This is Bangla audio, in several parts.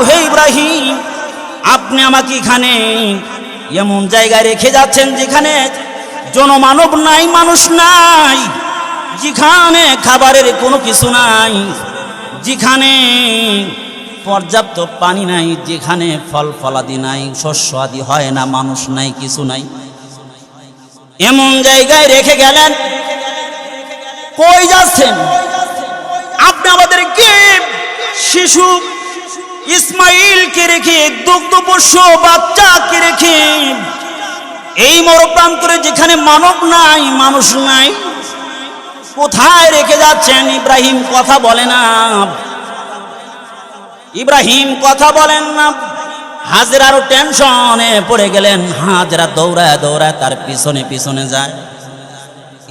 হে ইব্রাহিম, আপনি আমাকে এখানে এমন জায়গায় রেখে যাচ্ছেন যেখানে জনমানব নাই, মানুষ নাই, যেখানে খাবারের কোনো কিছু নাই, যেখানে পর্যাপ্ত পানি নাই, যেখানে ফল ফলাদি নাই, শস্য আদি হয় না, মানুষ নাই, কিছু নাই, এমন জায়গায় রেখে গেলেন। কই যাচ্ছেন আপনি? আমাদেরকে শিশু ইসমাইলকে রেখে, দুগ্ধপোষ্য বাচ্চাকে রেখে এই মরুপ্রান্তরে যেখানে মানব নাই, মানুষ নাই, কোথায় রেখে যাচ্ছেন? ইব্রাহিম কথা বলে না, ইব্রাহিম কথা বলেন না। হাজেরা আরো টেনশনে পড়ে গেলেন। হাজেরা দৌড়ায় দৌড়ায় তার পিছনে পিছনে যায়,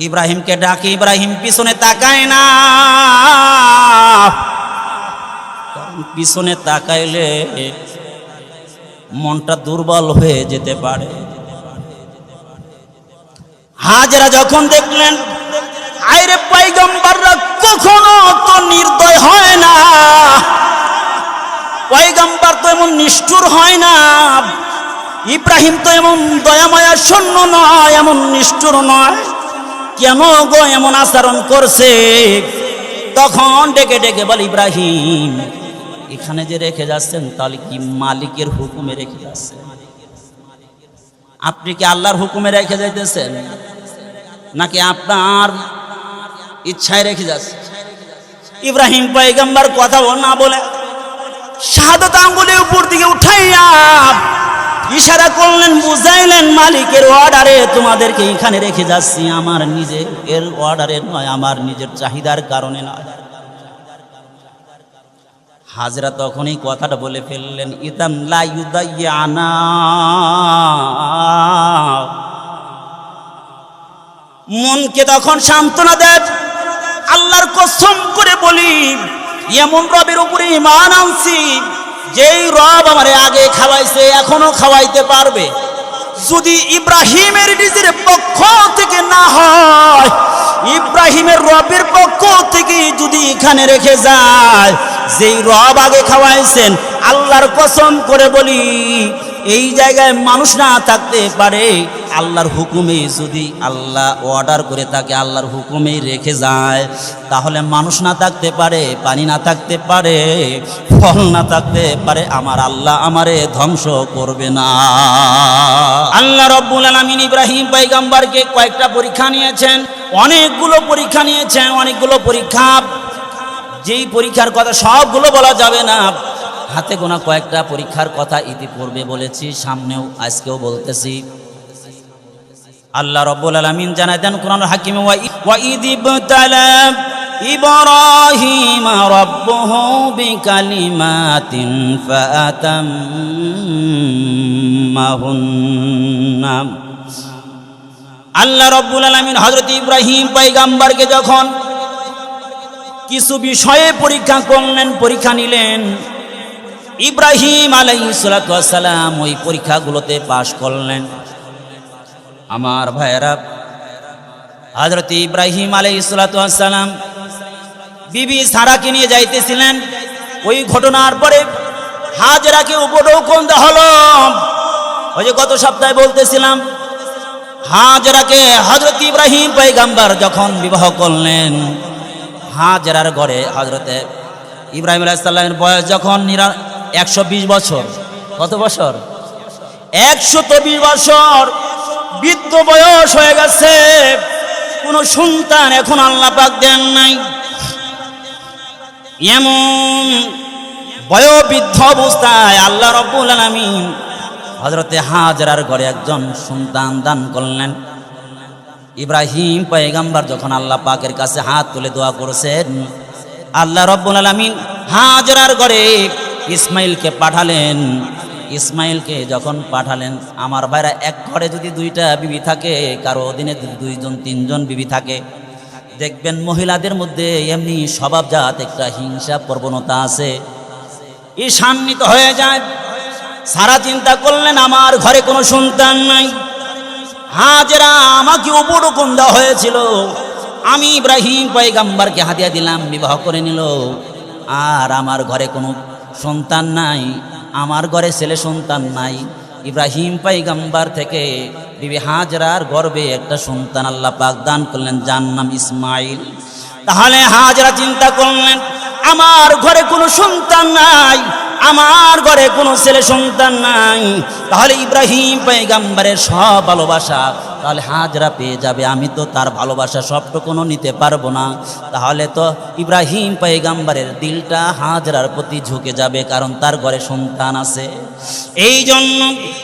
ইব্রাহিমকে ডাকে, ইব্রাহিম পিছনে তাকায় না, পিছনে তাকাইলে মনটা দুর্বল হয়ে যেতে পারে। হাজেরা যখন দেখলেন, আইরে পয়গম্বররা কখনো তো নির্দয় হয় না, পয়গম্বর তো এমন নিষ্ঠুর হয় না, ইব্রাহিম তো এমন দয়াময়া শূন্য নয়, এমন নিষ্ঠুর নয়, কেন গো এমন আচরণ করছে? তখন ডেকে ডেকে বলে, ইব্রাহিম, এখানে যে রেখে যাচ্ছেন তাহলে কি মালিকের হুকুমে রেখে যাচ্ছেন? আপনি কি আল্লাহর হুকুমে রেখে যাইতেছেন নাকি আপনার ইচ্ছায় রেখে যাচ্ছেন? ইব্রাহিম পয়গম্বর কথা না বলে শাহাদাত আঙ্গুলে উপর দিকে উঠাইয়া ইশারা করলেন, বুঝাইলেন, মালিকের অর্ডারে তোমাদেরকে এখানে রেখে যাচ্ছি, আমার নিজের এর অর্ডারে নয়, আমার নিজের চাহিদার কারণে নয়। হাজরা তখনই কথাটা বলে ফেললেন, ইদান লা ইউদাইয়ানা, মনকে তখন সান্ত্বনা দেন। আল্লাহর কসম করে বলি, এমন রবের উপরে ঈমান আনছি যেই রব আমারে আগে খাওয়াইছে, এখনো খাওয়াইতে পারবে। যদি ইব্রাহিমের নিজের পক্ষ থেকে না হয়, ইব্রাহিমের রবের পক্ষ থেকে যদি এখানে রেখে যায়, যেই রব আগে খাওয়াইছেন, আল্লাহর কসম করে বলি, এই জায়গায় মানুষ না থাকতে পারে, আল্লাহর হুকুমে যদি আল্লাহ অর্ডার করে তাকে আল্লাহর হুকুমেই রেখে যায়, তাহলে মানুষ না থাকতে পারে, পানি না থাকতে পারে, ফল না থাকতে পারে, আমার আল্লাহ আমারে ধ্বংস করবে না। আল্লাহ রব্বুল আলামিন ইব্রাহিম পয়গম্বরকে কয়েকটা পরীক্ষা নিয়েছেন, অনেকগুলো পরীক্ষা নিয়েছেন, অনেকগুলো পরীক্ষা, যেই পরীক্ষার কথা সবগুলো বলা যাবে না, হাতে গোনা কয়েকটা পরীক্ষার কথা ইতিপূর্বে বলেছি, সামনেও আজকেও বলতেছি। আল্লাহ রাব্বুল আলামিন জানায় দেন কোরআনুল হাকিমে, ওয়া ইযিবতালা ইব্রাহিম রাব্বুহু বিকালিমাতিন ফাআতাম্মাহুন্না। আল্লাহ রাব্বুল আলামিন হযরত ইব্রাহিম পয়গম্বরকে যখন কিছু বিষয়ে পরীক্ষা করলেন, পরীক্ষা নিলেন, ইব্রাহিম আলাইহিস সালাতু ওয়াস সালাম ওই পরীক্ষাগুলোতে পাশ করলেন। আমার ভাইয়েরা, হযরত ইব্রাহিম আলাইহিস সালাতু ওয়াস সালাম বিবি সারাকে নিয়ে যাইতেছিলেন। ওই ঘটনার পরে হাজরাকে উপঢৌকন দেওয়া হলো। ওই যে গত সপ্তাহে বলতেছিলাম, হাজরাকে হযরত ইব্রাহিম পয়গম্বর যখন বিবাহ করলেন, হাজরার ঘরে হযরতে ইব্রাহিম আলাইহিস সালামের বয়স যখন 120 বছর। কত বছর? 120 বছর, বৃদ্ধ বয়স হয়ে গেছে, কোন সন্তান এখন আল্লাহ পাক দেন নাই। এমন বয়োবৃদ্ধ অবস্থায় আল্লাহ রাব্বুল আলামিন হযরতে হাজরার ঘরে একজন সন্তান দান করলেন। ইব্রাহিম পয়গম্বর যখন আল্লাহ পাকের কাছে হাত তুলে দোয়া করেছেন, আল্লাহ রাব্বুল আলামিন হাজরার ঘরে ইসমাইলকে পাঠালেন। ইসমাইলকে যখন পাঠালেন, আমার ভাইরা, এক ঘরে যদি 2টা বিবি থাকে, কারো দিনে 2জন 3জন বিবি থাকে, দেখবেন মহিলাদের মধ্যে এমনি স্বভাবজাত একটা হিংসা প্রবণতা আছে, ঈর্ষান্বিত হয়ে যায়। সারা চিন্তা করলেন, আমার ঘরে কোনো সন্তান নাই, হাজেরা আমাকে উপঢৌকন দেওয়া হয়েছিল, আমি ইব্রাহিম পয়গম্বরকে হাদিয়া দিলাম, বিবাহ করে নিল, আর আমার ঘরে কোনো সন্তান নাই, আমার ঘরে ছেলে সন্তান নাই। ইব্রাহিম পয়গম্বর থেকে বিবি হাজরার গর্ভে একটা সন্তান আল্লাহ পাক দান করলেন, যার নাম ইসমাইল। তাহলে হাজরা চিন্তা করলেন, আমার ঘরে কোনো সন্তান নাই, আমার ঘরে কোনো ছেলে সন্তান নাই, তাহলে ইব্রাহিম পয়গম্বরের সব ভালোবাসা তাহলে হাজরা পেয়ে যাবে, আমি তো তার ভালোবাসা সবটুকুনো নিতে পারবো না। তাহলে তো ইব্রাহিম পয়গম্বরের দিলটা হাজরার প্রতি ঝুঁকে যাবে, কারণ তার ঘরে সন্তান আছে। এই জন্য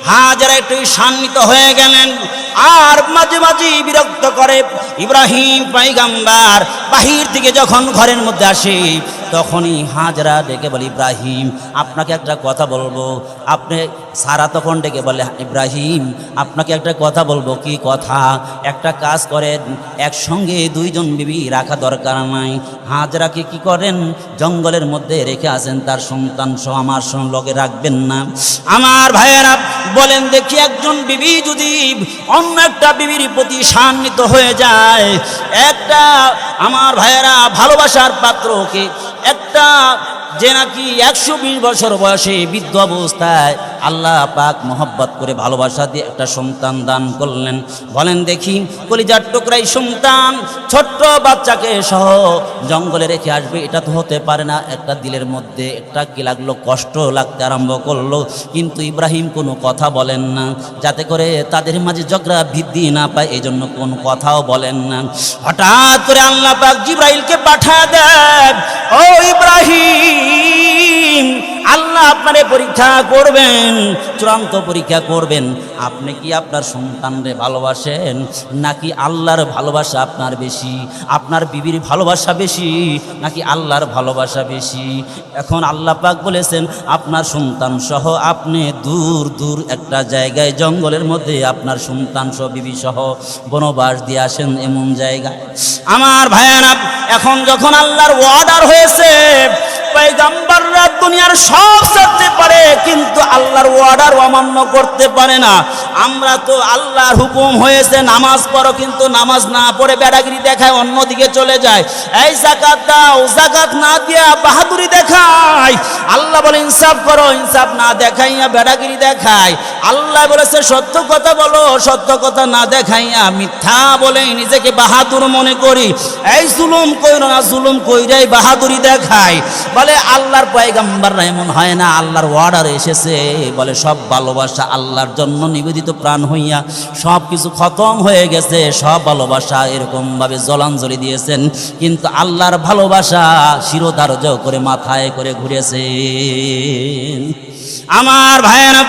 হাজরা একটু শান্তিত হয়ে গেলেন। আর মাঝে মাঝে বিরক্ত করে ইব্রাহিম পয়গম্বর বাহির থেকে যখন ঘরের মধ্যে আসে, তখনই হাজরা ডেকে বলে, ইব্রাহিম আপনাকে একটা কথা বলবো। আপনি সারা তখন ডেকে বলে, ইব্রাহিম আপনাকে একটা কথা বলবো। কি কথা? একটা কাজ করেন, একসঙ্গে দুইজন বিবি রাখা দরকার নাই। হাজরাকে কি করেন, জঙ্গলের মধ্যে রেখে আসেন, তার সন্তান সহ আমার লগে রাখবেন না। আমার ভাইয়েরা বলেন দেখি, একজন বিবি যদি অন্য একটা বিবির প্রতি শান্তিত হয়ে যায়, একটা আমার ভাইয়েরা ভালোবাসার পাত্রকে, একটা যে নাকি 120 বছর বয়সে বৃদ্ধ অবস্থায় আল্লাহ পাক মোহব্বত করে ভালোবাসা দিয়ে একটা সন্তান দান করলেন, বলেন দেখি কলিজার টুকরাই সন্তান ছোট্ট বাচ্চাকে সহ জঙ্গলে রেখে আসবে, এটা তো হতে পারে না। একটা দিলের মধ্যে একটা কি লাগলো, কষ্ট লাগতে আরম্ভ করলো। কিন্তু ইব্রাহিম কোনো কথা বলেন না, যাতে করে তাদের মাঝে ঝগড়া বৃদ্ধি না পায়, এই জন্য কোনো কথাও বলেন না। হঠাৎ করে আল্লাহ পাক জিবরাইলকে পাঠা দেন, ও ইব্রাহিম আল্লাহ আপনারে পরীক্ষা করবেন, চূড়ান্ত পরীক্ষা করবেন। আপনি কি আপনার সন্তানরে ভালোবাসেন, নাকি আল্লাহর ভালোবাসা আপনার বেশি? আপনার বিবির ভালোবাসা বেশি নাকি আল্লাহর ভালোবাসা বেশি? এখন আল্লাহ পাক বলেছেন, আপনার সন্তান সহ আপনি দূর দূর একটা জায়গায় জঙ্গলের মধ্যে আপনার সন্তান সহ বিবি সহ বনবাস দিয়ে আসেন এমন জায়গায়। আমার ভাইয়েরা, এখন যখন আল্লাহর ওয়াদার হয়েছে, পয়গম্বররা দুনিয়ার সব করতে পারে, কিন্তু আল্লাহর অর্ডার অমান্য করতে পারে না। আমরা তো আল্লাহর হুকুম হয়েছে নামাজ পড়ো, কিন্তু নামাজ না পড়ে বেড়াগিরি দেখায়, অন্যদিকে চলে যায়। এই যাকাত দাও, যাকাত না দিয়া বাহাদুরি দেখায়। আল্লাহ বলে ইনসাফ করো, ইনসাফ না দেখাইয়া বেড়াগিরি দেখায়। আল্লাহ বলেছে সত্য কথা বলো, সত্য কথা না দেখাইয়া মিথ্যা বলে নিজেকে বাহাদুর মনে করি। এই জুলুম কইরো না, জুলুম কইরাই বাহাদুরি দেখায়। বলে আল্লাহর পয়গম্বররা এমন হয় না, আল্লাহর অর্ডার এসেছে, বলে সব ভালোবাসা আল্লাহর জন্য নিবেদিত প্রাণ হইয়া সব কিছু খতম হয়ে গেছে, সব ভালোবাসা এরকম ভাবে জলাঞ্জলি দিয়েছেন, কিন্তু আল্লাহর ভালোবাসা শিরোধার্য করে মাথায় করে ঘুরেছে। আমার ভাইয়েরা,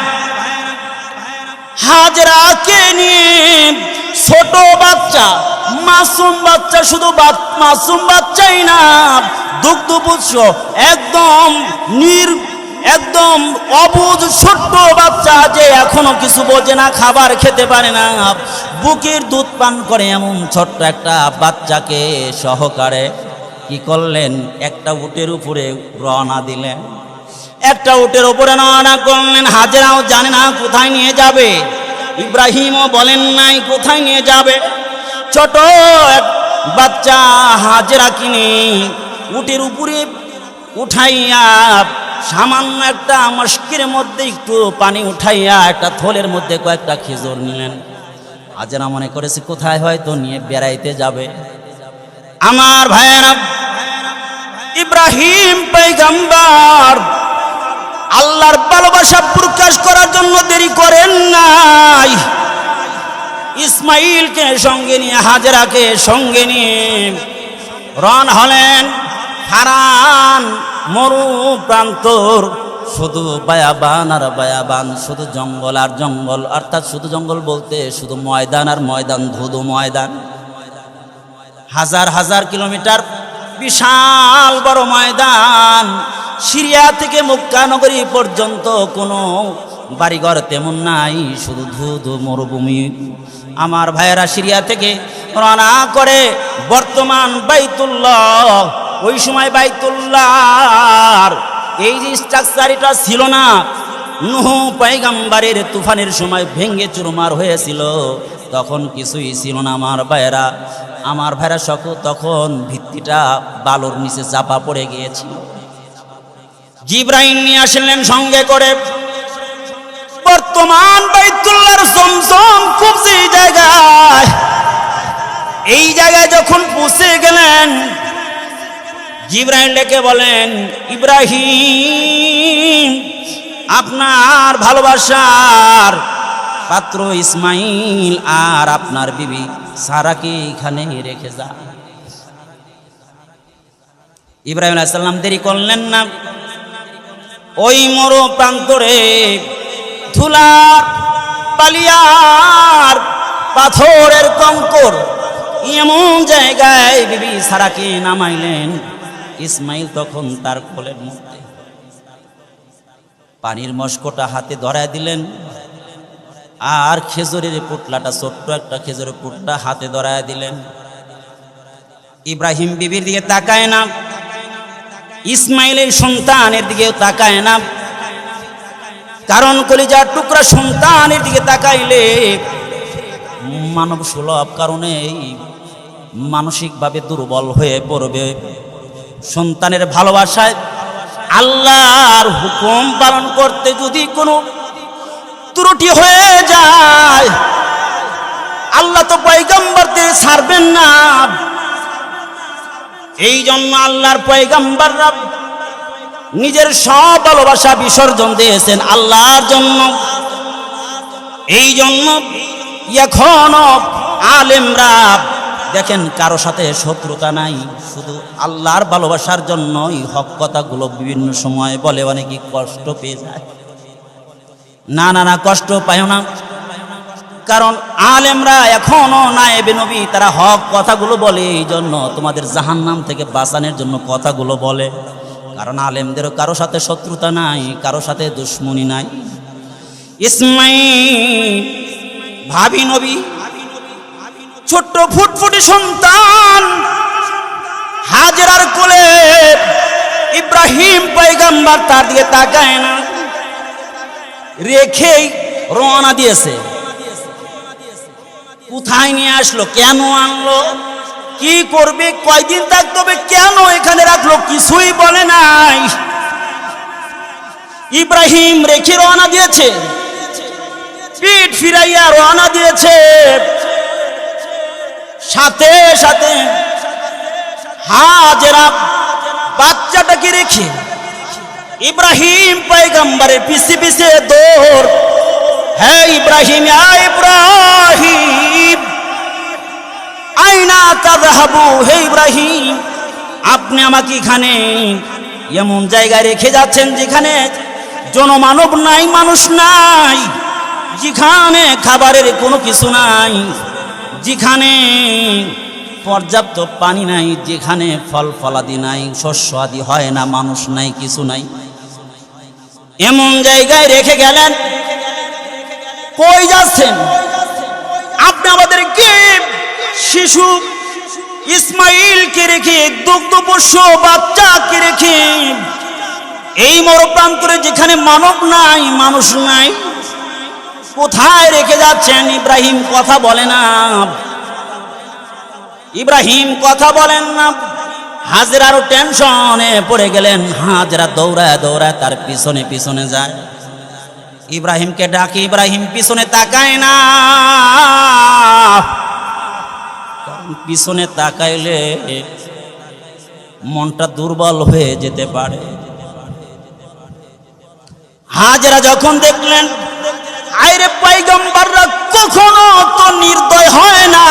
হাজরাকে নিয়ে ছোট বাচ্চা, মাসুম বাচ্চা, শুধু মাসুম বাচ্চাই না, দুগ্ধপুত্র একদম অবুঝ ছোট্ট বাচ্চা, যে এখনো কিছু বোঝে না, খাবার খেতে পারে না, বুকের দুধ পান করে, এমন ছোট্ট একটা বাচ্চাকে সহকারে কি করলেন, একটা উটের উপরে রওনা দিলেন। একটা উটের উপরে রওনা করলেন। হাজরাও জানে না কোথায় নিয়ে যাবে, ইব্রাহিমও বলেন নাই কোথায় নিয়ে যাবে। ছোট এক বাচ্চা হাজরা কিনে উটের উপরে উঠাইয়া, সামান্য একটা মশকের মধ্যে একটু পানি উঠাইয়া একটা থলের মধ্যে কয়েকটা খেজুর নিলেন। হাজরা মনে করেছে কোথায় হয়তো নিয়ে বেড়াইতে যাবে। আমার ভাইয়েরা, ইব্রাহিম পয়গম্বর আল্লাহর ভালোবাসা প্রকাশ করার জন্য দেরি করেন নাই। ইসমাইলকে সঙ্গে নিয়ে, হাজরাকে সঙ্গে নিয়ে রওনা হলেন হারান মরু প্রান্তর। শুধু বায়াবান আর বায়াবান, শুধু জঙ্গল আর জঙ্গল, অর্থাৎ শুধু জঙ্গল বলতে শুধু ময়দান আর ময়দান, ধুধু ময়দান। হাজার হাজার কিলোমিটার বিশাল বড় ময়দান। সিরিয়া থেকে মক্কা নগরী পর্যন্ত কোনো বাড়িঘর তেমন নাই, শুধু ধুধু মরুভূমি। আমার ভাইয়েরা, সিরিয়া থেকে রওনা করে বর্তমান বাইতুল্লাহ, ওই সময় বাইতুল্লাহর এই যে স্ট্রাকচার এটা ছিল না। নূহ পয়গম্বরের তুফানের সময় ভেঙে চুরমার হয়েছিল, তখন কিছুই ছিল না। আমার ভাইরা তখন ভিত্তিটা বালুর নিচে চাপা পড়ে গিয়েছিল। জিবরাইল নিয়ে আসলেন সঙ্গে করে। বর্তমান বাইতুল্লাহর জমজম খুব যে জায়গায়, এই জায়গায় যখন পৌঁছে গেলেন, জিবরাইল ডেকে বলেন, ইব্রাহিম, আপনার ভালোবাসার পাত্র ইসমাইল আর আপনার বিবি সারাকে এখানে রেখে যান। ইব্রাহিম আলাইহিস সালাম দেরি করলেন না। ওই মরু প্রান্তরে ধুলার বালিয়ার পাথরের কঙ্কর এমন জায়গায় বিবি সারাকে নামাইলেন। ইসমাইল তখন তার কোলের মধ্যে পানির মশকটা হাতে ধরায় দিলেন, আর খেজুরের পুটলাটা, ছোট্ট একটা খেজুরের পুটলা হাতে ধরায় দিলেন। ইব্রাহিম বিবির দিকে তাকায় না, ইসমাইলের সন্তানের দিকেও তাকায় না, কারণ কলিজার টুকরা সন্তানের দিকে তাকাইলে মানব সুলভ কারণে মানসিকভাবে দুর্বল হয়ে পড়বে। সন্তানের ভালোবাসায় আল্লাহর হুকুম পালন করতে যদি কোনো ত্রুটি হয়ে যায়, আল্লাহ তো পয়গম্বরদের ছাড়বেন না। এই জন্য আল্লাহর পয়গম্বররা নিজের সব ভালোবাসা বিসর্জন দিয়েছেন আল্লাহর জন্য। এই জন্য এখনো আলেমরা দেখেন কারো সাথে শত্রুতা নাই, শুধু আল্লাহর ভালোবাসার জন্যই হক কথাগুলো বিভিন্ন সময় বলে, অনেকে কষ্ট পেয়ে যায়। না না না, কষ্ট পায় না, কারণ আলেমরা এখনো নায়েবে নবী, তারা হক কথাগুলো বলে। এই জন্য তোমাদের জাহান্নাম থেকে বাঁচানোর জন্য কথাগুলো বলে, কারণ আলেমদেরও কারো সাথে শত্রুতা নাই, কারো সাথে দুশ্মনী নাই। ইসমাইল ভাবি নবী, ছোট্ট ফুটফুটি সন্তান হাজেরার কোলে ইব্রাহিম পয়গম্বর তার দিকে তাকায় না, রেখেই রওনা দিয়েছে। কোথায় নিয়ে আসলো, কেন আনলো, কি করবে, কয়দিন থাকতে হবে, কেন এখানে রাখলো, কিছুই বলে নাই। ইব্রাহিম রেখে রওনা দিয়েছে, পিঠ ফিরাইয়া রওনা দিয়েছে। সাথে সাথে হাজেরা বাচ্চাটাকে রেখে ইব্রাহিম পয়গম্বরের পিছে পিছে দৌড়। হে ইব্রাহিম, ইব্রাহিম আইনা তাযহাবু, হে ইব্রাহিম, আপনি আমাকে এখানে এমন জায়গায় রেখে যাচ্ছেন যেখানে জনমানব নাই, মানুষ নাই, যেখানে খাবারের কোনো কিছু নাই, যেখানে পর্যাপ্ত পানি নাই, যেখানে ফল ফলাদি নাই, শস্য আদি হয় না, মানুষ নাই, কিছু নাই, এমন জায়গায় রেখে গেলেন। কই যাচ্ছেন আপনি? আমাদেরকে শিশু ইসমাইলকে রেখে, দুগ্ধপোষ্য বাচ্চাকে রেখে এই মরুপ্রান্তরে যেখানে মানব নাই, মানুষ নাই, কোথায় রেখে যাচ্ছেন? ইব্রাহিম কথা বলে না, ইব্রাহিম কথা বলেন না। হাজেরারও টেনশনে পড়ে গেলেন। হাজেরা দৌড়ায় দৌড়ায় তার পিছনে পিছনে যায়, ইব্রাহিমকে ডাকে। ইব্রাহিম পিছনে তাকায় না, পিছনে তাকাইলে মনটা দুর্বল হয়ে যেতে পারে। হাজেরা যখন দেখলেন, আরে পয়গম্বররা কখনো তো নির্দয় হয় না,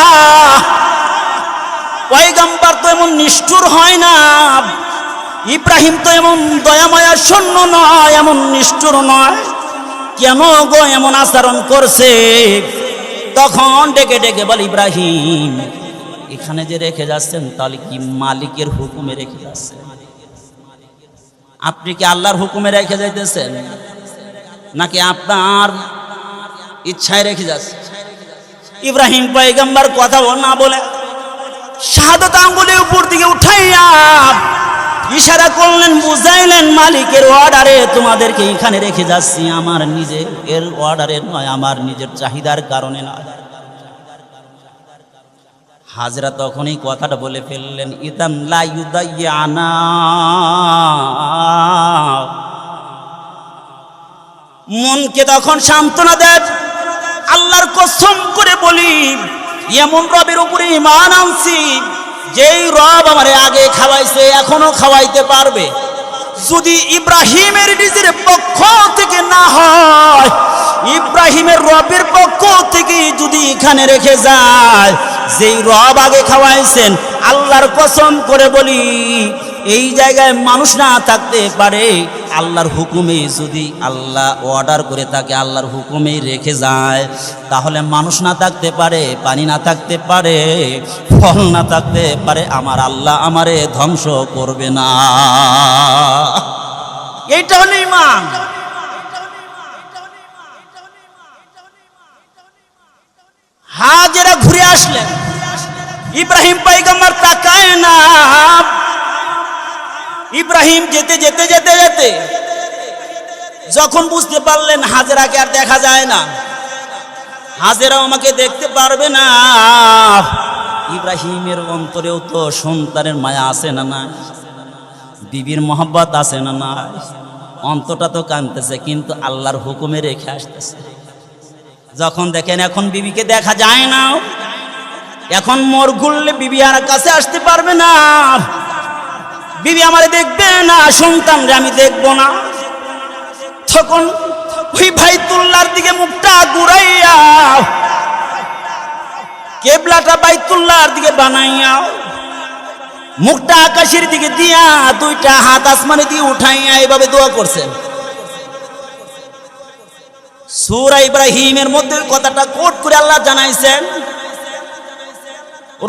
পয়গম্বর তো এমন নিষ্ঠুর হয় না, ইব্রাহিম তো এমন দয়াময়া শূন্য নয়, এমন নিষ্ঠুর নয়, কেন গো এমন আচরণ করছে? তখন ডেকে ডেকে বলে, ইব্রাহিম, এখানে যে রেখে যাচ্ছেন তাহলে কি মালিকের হুকুমে রেখে যাচ্ছেন? আপনি কি আল্লাহর হুকুমে রেখে যাইতেছেন, নাকি আপনার ইচ্ছায় রেখে যাচ্ছে? ইব্রাহিম পয়গম্বর কথা না বলে শাহাদাত আঙ্গুলে উপর দিকে উঠাইয়া ইশারা করলেন, বুঝাইলেন, মালিকের অর্ডারে তোমাদেরকে এখানে রেখে যাচ্ছি, আমার নিজের এর অর্ডারে নয়, আমার নিজের চাহিদার কারণে নয়। হাজরা তখনই কথাটা বলে ফেললেন, ইদান লা ইউদাইয়ানা, মনকে তখন সান্ত্বনা দেয়। আল্লাহর কসম করে বলি, এমন রবের উপরে ঈমান আনছি যেই রব আমারে আগে খাওয়াইছে এখনো খাওয়াইতে পারবে। যদি ইব্রাহিমের নিজের পক্ষ থেকে না হয়, ইব্রাহিমের রবের পক্ষ থেকে যদি এখানে রেখে যায়, যেই রব আগে খাওয়াইছেন, আল্লাহর কসম করে বলি এই জায়গায় মানুষ না থাকতে পারে। আল্লাহর হুকুমে যদি আল্লাহ অর্ডার করে তাকে আল্লাহর হুকুমে রেখে যায়, তাহলে মানুষ না থাকতে পারে, পানি না থাকতে পারে, ফল না থাকতে পারে, আমার আল্লাহ আমারে ধ্বংস করবে না। এইটা হলো ঈমান। হাজেরা ঘুরে আসলেন, ইব্রাহিম পয়গম্বর তাকায় না। ইব্রাহিম যেতে যেতে যেতে যেতে যখন বুঝতে পারলেন হাজেরাকে আর দেখা যায় না, হাজেরাও আমাকে দেখতে পারবে না, ইব্রাহিমের অন্তরেও তো সন্তানের মায়া আছে না না, বিবির মোহাব্বত আছে না না, অন্তরটা তো কাঁদতেছে, কিন্তু আল্লাহর হুকুমে রেখে আসতেছে। যখন দেখেন এখন বিবিকে দেখা যায় না, এখন মোর ঘুরলে বিবি আর কাছে আসতে পারবে না, বিবি আমারে দেখবে না, সন্তানরে আমি দেখবো না, তখন ওই বাইতুল্লাহর দিকে মুখটা ঘুরাইয়া, কেবলাটা বাইতুল্লাহর দিকে বানাইয়া, মুখটা আকাশের দিকে দিয়া, দুইটা হাত আসমানে দিয়ে উঠাইয়া এইভাবে দোয়া করছেন। সূরা ইব্রাহিমের মধ্যে ওই কথাটা কোট করে আল্লাহ জানাইছেন,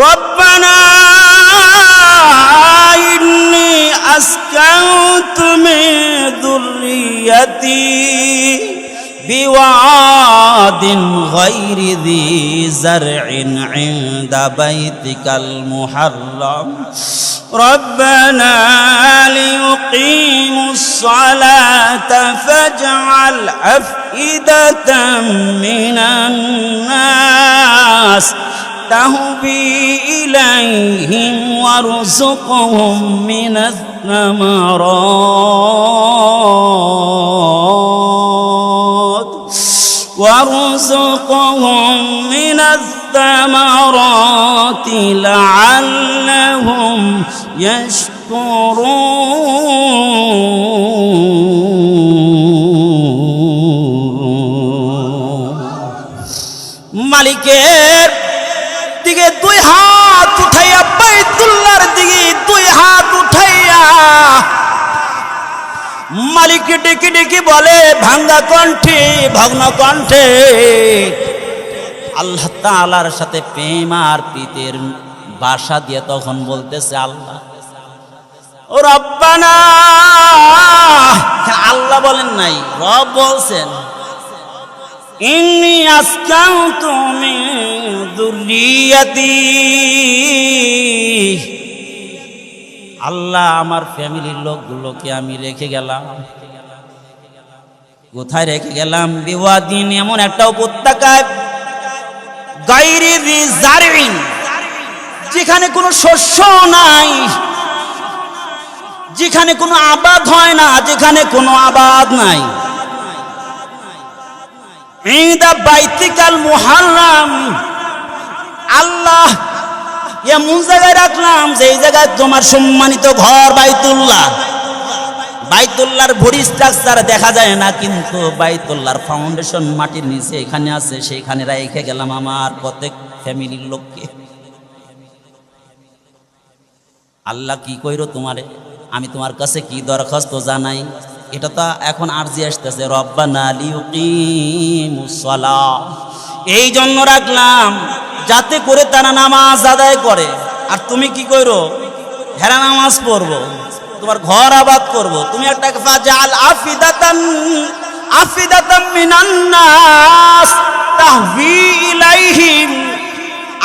রব্বানা ইন্নী আসকানতু মিন যুররিয়াতি বিওয়াদিন গায়রি যী যারইন ইনদা বাইতিকাল মুহাররাম রব্বানা লিয়ুকিমুস সালাতা ফাজআল আফইদাতাম মিনান নাস تهوي إليهم وارزقهم من الثمرات لعلهم يشكرون মালিকের দিকে দুই হাত উঠাইয়া, বাইতুল্লাহর দিকে দুই হাত উঠাইয়া মালিককে ডেকে ডেকে বলে ভাঙ্গা কণ্ঠে, ভগ্ন কণ্ঠে, আল্লাহ তাআলার সাথে প্রেম আর প্রীতির ভাষা দিয়ে তখন বলতেছে, আল্লাহ ও রব্বানা। আল্লাহ বলেন নাই, রব বলছেন, ইন্নী আসকানতু মিন যুররিয়াতি, আল্লাহ আমার ফ্যামিলির লোকগুলোকে আমি রেখে গেলাম। কোথায় রেখে গেলাম? বিওয়াদিন, এমন একটা উপত্যকায়, গায়রি যী যারইন, যেখানে কোনো শস্য নাই, যেখানে কোনো আবাদ হয় না, যেখানে কোনো আবাদ নাই, ইনদা বাইতিকাল মুহাররাম, আল্লাহ এমন জায়গায় রাখলাম যেই জায়গায় তোমার সম্মানিত ঘর বাইতুল্লাহ, বাইতুল্লাহর বডি স্ট্রাকচার দেখা যায় না, কিন্তু বাইতুল্লাহর ফাউন্ডেশন মাটির নিচে এখানে আছে, সেইখানে রেখে গেলাম আমার প্রত্যেক ফ্যামিলির লোককে। আল্লাহ কি কইরো তোমারে, আমি তোমার কাছে কি দরখাস্ত জানাই, এটা তো এখন আরজি আসতেছে, রব্বানা লিয়ুকিমুস সালাহ, এই জন্য রাখলাম যাতে করে তারা নামাজ আদায় করে। আর তুমি কি কইরো? হেরা নামাজ পড়বো, তোমার ঘর আবাদ করব, তুমি একটা ফাজাল আফিদাতাম মিনান নাস তাহভি ইলাইহিম,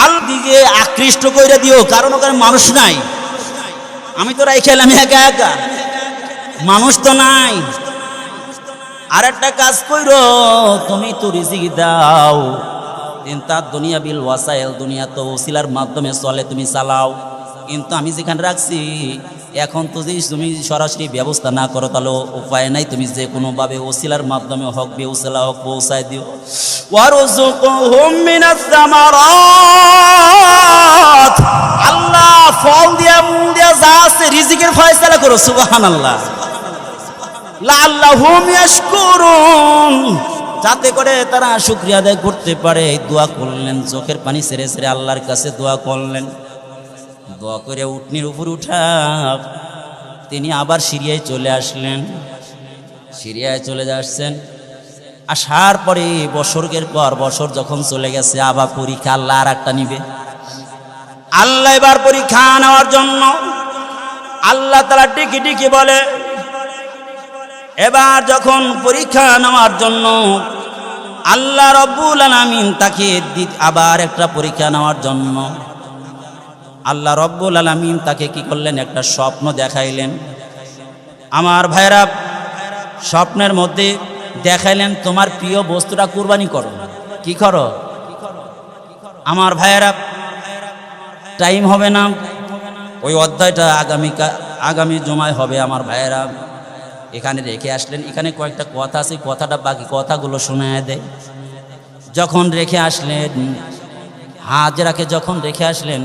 আল দিকে আকৃষ্ট কইরা দিও, কারণ ওখানে মানুষ নাই, আমি তো রাইখালাম একা একা, মানুষ তো নাই। আর একটা কাজ কইরো, তুমি তো রিজিক দাও, কিন্তু দুনিয়া বিল ওয়াসাইল, দুনিয়া তো ওসিলার মাধ্যমে চলে, তুমি চালাও, কিন্তু আমি যেখানে রাখছি এখন তো যদি তুমি সরাসরি ব্যবস্থা না করো তাহলে উপায় নাই, তুমি যে কোনোভাবে ওসিলার মাধ্যমে হক বেউসিলা হক পৌঁছায় দিও। ওয়ারযুকহুম মিনাস সামারাত, আল্লাহ ফল দিয়া মূল দিয়া যা আছে রিজিকের ফয়সালা করো। সুবহানাল্লাহ। লাআল্লাহুম ইয়াশকুরুন, যাতে করে তারা শুকরিয়া আদায় করতে পারে। দোয়া করলেন, চোখের পানি ছেড়ে ছেড়ে আল্লাহর কাছে দোয়া করলেন। দোয়া করে উটনির উপর উঠা তিনি আবার সিরিয়ায় চলে আসলেন। সিরিয়ায় চলে আসছেন, আসার পরে বছরের পর বছর যখন চলে গেছে, আবার পরীক্ষা আল্লাহ আর একটা নিবে। আল্লাহ এবার পরীক্ষা নেওয়ার জন্য আল্লাহ তাআলা টিকি টিকি বলে, এবার যখন পরীক্ষা নেওয়ার জন্য আল্লাহ রব্বুল আলামিন তাকে আবার একটা পরীক্ষা নেওয়ার জন্য আল্লাহ রব্বুল আলামিন তাকে কি করলেন, একটা স্বপ্ন দেখাইলেন। আমার ভাইরা, স্বপ্নের মধ্যে দেখাইলেন তোমার প্রিয় বস্তুটা কুরবানি করো। কি করো? আমার ভাইরা, টাইম হবে না, ওই অধ্যায়টা আগামী জুমায় হবে। আমার ভাইরা এখানে রেখে আসলেন, এখানে কয়েকটা কথা আছে, কথাটা বাকি কথাগুলো শোনায় দেয়। যখন রেখে আসলেন, হাজেরাকে যখন রেখে আসলেন,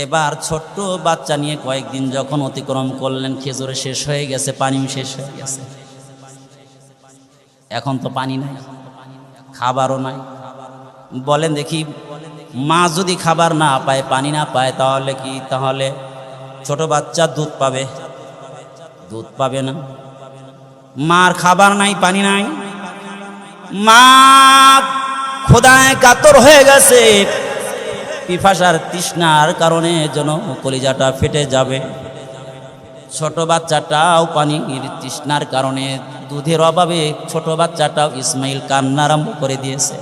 এবার ছোট্ট বাচ্চা নিয়ে কয়েকদিন যখন অতিক্রম করলেন, খেজুরে শেষ হয়ে গেছে, পানিও শেষ হয়ে গেছে। এখন তো পানি নাই, খাবারও নাই। বলেন দেখি, মা যদি খাবার না পায়, পানি না পায়, তাহলে কি, তাহলে ছোট বাচ্চা দুধ পাবে? দুধ পাবে না। মার খাবার নাই, পানি নাই, মা খোদায় কাতর হয়ে গেছে, পিপাসার তৃষ্ণার কারণে যেন কলিজাটা ফেটে যাবে। ছোট বাচ্চাটাও পানির তৃষ্ণার কারণে, দুধের অভাবে ছোট বাচ্চাটাও ইসমাইল কান্না আরম্ভ করে দিয়েছে।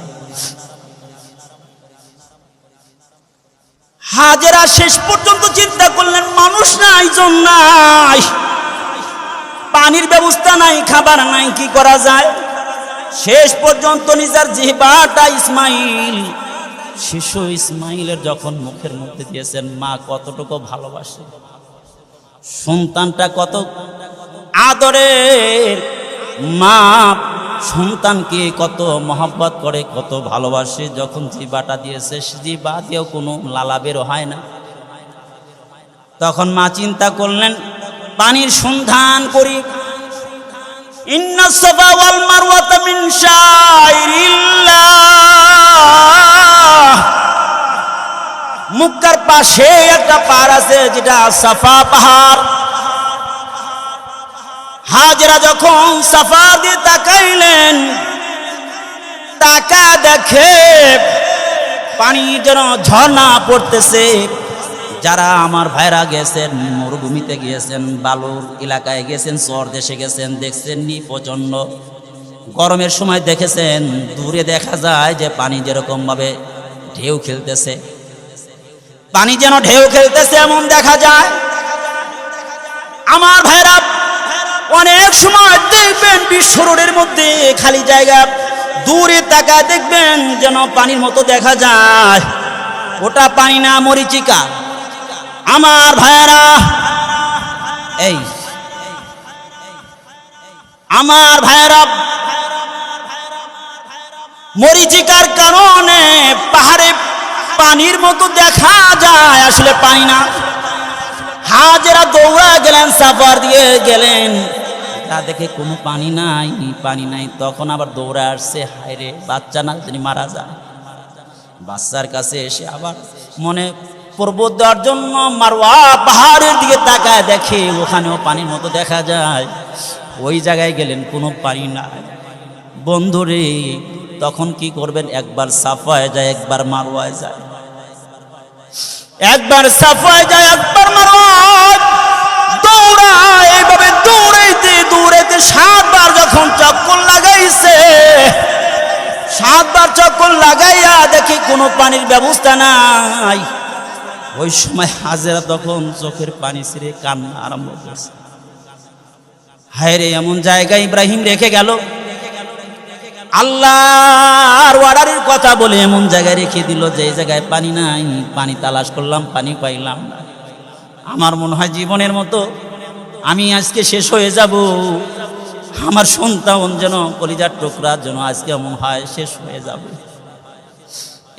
হাজেরা শেষ পর্যন্ত চিন্তা করলেন, মানুষ নাই, জন নাই, পানির ব্যবস্থা নাই, খাবার নাই, কি করা যায়? শেষ পর্যন্ত নিজের জিহ্বাটা ইসমাইল, শিশু ইসমাইলের যখন মুখের মধ্যে দিয়েছেন, মা কতটুকু ভালোবাসে, সন্তানটা কত আদরের, মা সন্তানকে কত মহব্বত করে, কত ভালোবাসে। যখন জিহ্বাটা দিয়েছে, জিহ্বা দিয়েও কোনো লালা বের হয় না। তখন মা চিন্তা করলেন, পানির সন্ধান করি। ইন্নাস সাফা ওয়াল মারওয়াতা মিন শাইরিল্লাহ, মক্কার পাশে একটা পাহাড় আছে যেটা সাফা পাহাড়। হাজেরা যখন সাফা দিয়ে তাকাইলেন, তাকা দেখে পানি যেন ঝর্ণা পড়তেছে। যারা আমার ভাইরা গেছেন, মরুভূমিতে গিয়েছেন, বালুর এলাকায় গেছেন, চর দেশে গেছেন, দেখছেন নি প্রচন্ড গরমের সময় দেখেছেন, দূরে দেখা যায় যে পানি যেরকম ভাবে ঢেউ খেলতেছে, পানি যেন ঢেউ খেলতেছে এমন দেখা যায়। আমার ভাইরা, অনেক সময় দেখবেন বিশ্ব রোডের মধ্যে খালি জায়গা, দূরে তাকায় দেখবেন যেন পানির মতো দেখা যায়, ওটা পানি না, মরিচিকা। আমার ভাইরা, এই আমার ভাইরা, মরিচিকার কারণে পাহাড়ে পানির মতো দেখা যায়, আসলে পানি না। হাজেরা দৌড়া গেলেন, সাফার দিয়ে গেলেন, তা দেখে কোনো পানি নাই, পানি নাই। তখন আবার দৌড়ে আসছে, হায়রে বাচ্চা না তিনি মারা যায়। বাচ্চার কাছে এসে আবার মনে পর্বত দেওয়ার জন্য মারওয়া পাহাড়ের দিকে তাকায়, দেখে ওখানেও পানির মতো দেখা যায়। ওই জায়গায় গেলেন, কোনো পানি নাই। বন্ধুরে, তখন কি করবেন? একবার সাফায় যায়, একবার মারওয়ায় যায়, একবার সাফায় যায়, একবার মারওয়ায় দৌড়ায়। এইভাবে দৌড়াইতে দৌড়াইতে 7 বার যখন চক্কর লাগাইছে, 7 বার চক্কর লাগাইয়া দেখি কোনো পানির ব্যবস্থা নাই। ওই সময় হাজেরা তখন চোখের পানি ছেড়ে কান্না আরম্ভ করছে। হায়রে, এমন জায়গায় ইব্রাহিম রেখে গেল, আল্লাহর অর্ডারের কথা বলে এমন জায়গায় রেখে দিল যে জায়গায় পানি নাই। পানি তালাশ করলাম, পানি পাইলাম না। আমার মনে হয় জীবনের মতো আমি আজকে শেষ হয়ে যাব, আমার সন্তান যেন কলিজার টুকরা যেন আজকে মনে হয় শেষ হয়ে যাবে।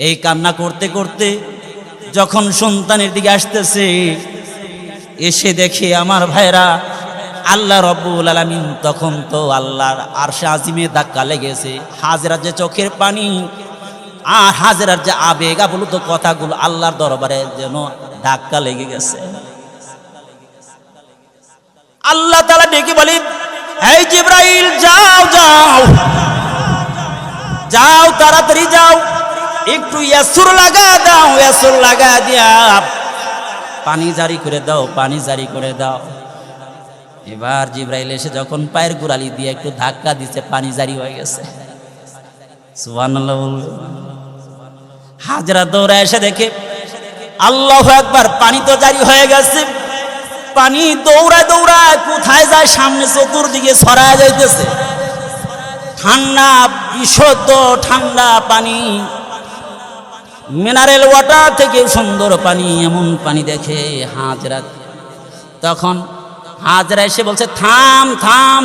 এই কান্না করতে করতে যখন সন্তানের দিকে আসতেছে, এসে দেখে আমার ভাইরা আল্লাহ রব্বুল আলামিন তখন তো আল্লাহর আরশে আজিমে ধাক্কা লেগেছে। হাজেরার যে চোখের পানি আর হাজেরার যে আবেগ আপ্লুত কথাগুলো আল্লাহর দরবারে যেন ধাক্কা লেগে গেছে। আল্লাহ তাআলা ডেকে বলে, এই জিবরাইল যাও যাও যাও, তাড়াতাড়ি যাও, একটু ইয়াসুর লাগা দাও, ইয়াসুর লাগা দিয়া পানি জারি করে দাও, পানি জারি করে দাও। এবার জিবরাইল এসে যখন পায়ের গোড়ালি দিয়ে একটু ধাক্কা দিচ্ছে, পানি জারি হয়ে গেছে। সুবহানাল্লাহ। হাজরা দৌড়ে এসে দেখে আল্লাহু আকবার, পানি তো জারি হয়ে গেছে। পানি দৌড়ায় দৌড়ায় কোথায় যায়, সামনে চতুর্দিকে ছড়ায় যাইতেছে। ঠান্ডা বিশুদ্ধ ঠান্ডা পানি, মিনারেল ওয়াটার থেকে সুন্দর পানি, এমন পানি দেখে হাজরা। তখন হাজরা এসে বলছে, থাম থাম।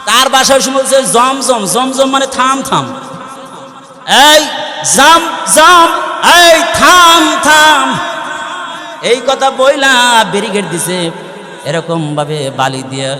তার বাসায় এসে বলছে জমজম, জমজম মানে থাম থাম। এই জাম জাম, এই থাম থাম। এই কথা বইলা ব্যারিকেড দিছে, এরকম ভাবে বালি দিয়ে